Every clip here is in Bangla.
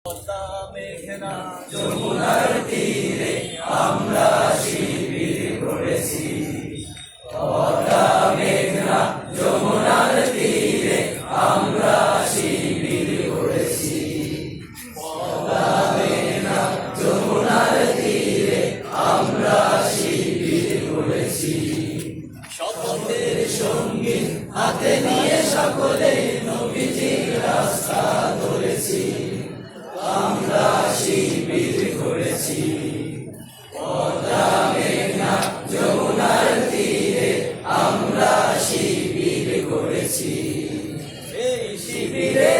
মেঘনা যমুনার তীরে আমরা শিবির গড়েছি। পদ্মা মেঘনা যমুনার তীরে আমরা শিবির গড়েছি। পদ্মা মেঘনা যমুনার তীরে আমরা শিবির গড়েছি। শপথের সঙ্গী হাতে নিয়ে সকলে নবীজির রাস্তা ধরেছি। আমরা শিবির গড়েছি। পদ্মা মেঘনা যমুনার তীরে আমরা শিবির গড়েছি। এই শিবিরে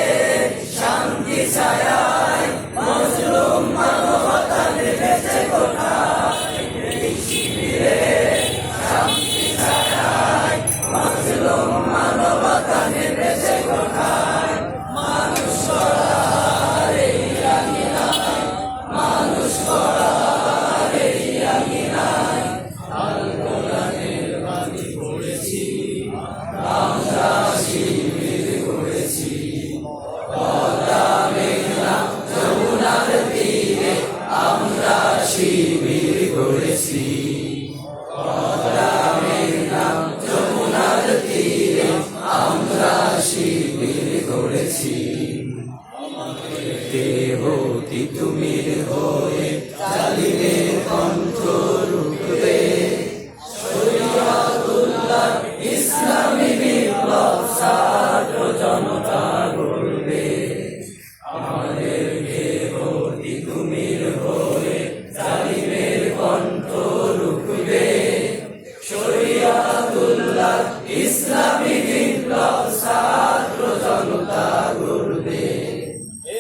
শান্তি ছায়ায় মজলুম মানবতা নেমেছে কোথায়। এই শিবিরে শান্তি ছায়ায় মজলুম মানবতা নেমেছে কোথায়। মানুষ গড়ার এই আঙিনায়, মানুষ গড়ার এই আঙিনায় আল কোরআনের বাণী পড়েছি। আমরা শিবির গড়েছি। পদ্মা মেঘনা যমুনার তীরে আমরা শিবির গড়েছি। পদ্মা মেঘনা যমুনার তীরে আমরা শিবির গড়েছি। দেহ তিতুমির হয়ে জালিমের কণ্ঠ রুখবে। শরিয়তুল্লাহ ইসলামী বিপ্লব ছাত্র জনতা গড়বে। আমাদের দেহ তিতুমির হয়ে জালিমের কণ্ঠ রুখবে। শরিয়তুল্লাহ ইসলামী বিপ্লব ছাত্র জনতা গড়বে।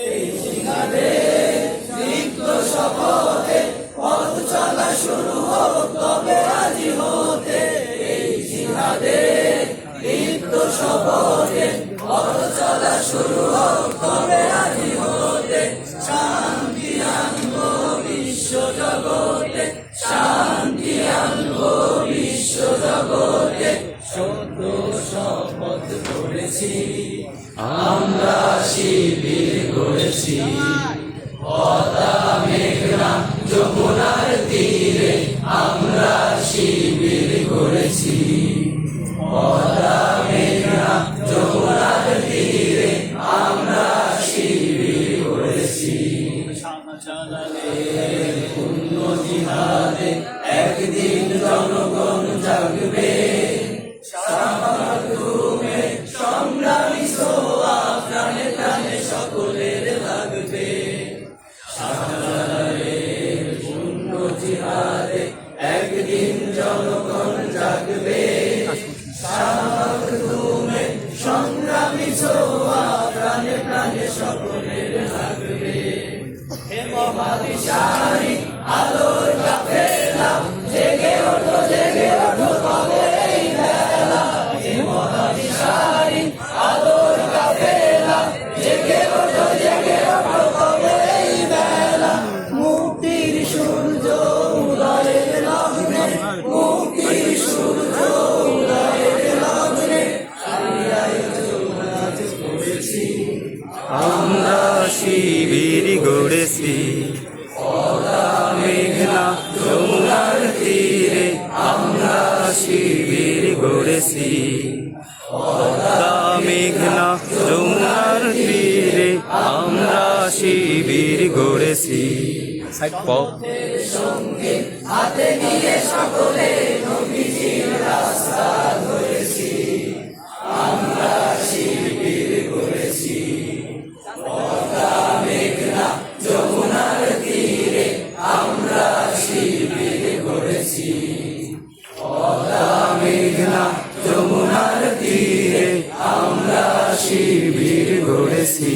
এই জিহাদের দীপ্ত শপথে পথ চলা শুরু হোক তবে আজি হতে। এই জিহাদের দীপ্ত শপথে পথ চলা শুরু হোক তবে আজি হতে। শান্তি আনবো বিশ্ব জগতে, শান্তি আনবো বিশ্ব জগতে। সত্য শপথ করেছি, আমরা শিবির গড়েছি। পদ্মা মেঘনা যমুনার তীরে আমরা শিবির গড়েছি। পদ্মা মেঘনা যমুনার তীরে আমরা শিবির গড়েছি। শাহজালালের পুণ্য জিহাদে একদিন জনগণ জাগবে। শাহমাখদুমে সংগ্রামী ছোঁয়া প্রাণে প্রাণে সকলের লাগবে। শাহজালালের পুণ্য জিহাদে একদিন জনগণ জাগবে। শাহমাখদুমে সংগ্রামী ছোঁয়া প্রাণে প্রাণে সকলের লাগবে। হে মহাদিশারি আলোর কাফেলা জেগে ওঠো, জেগে ওঠো তবে এই বেলা। হে মহাদিশারি আলোর কাফেলা জেগে ওঠো, জেগে ওঠো তবে এই বেলা। মুক্তির সূর্য উদয়ের লগ্নে, মুক্তির সূর্য উদয়ের লগ্নে করেছি। আমরা শিবির গড়েছি। পদ্মা মেঘনা যমুনার তীরে আমরা শিবির গড়েছি। পদ্মা মেঘনা যমুনার তীরে আমরা শিবির গড়েছি। পথের সঙ্গে হাতে নিয়ে সকলে নবীজির রাস্তা ধরেছি। আমরা শিবির গড়েছি। পদ্মা মেঘনা যমুনার তীরে আমরা শিবির গড়েছি। পদ্মা মেঘনা যমুনার তীরে আমরা শিবির গড়েছি।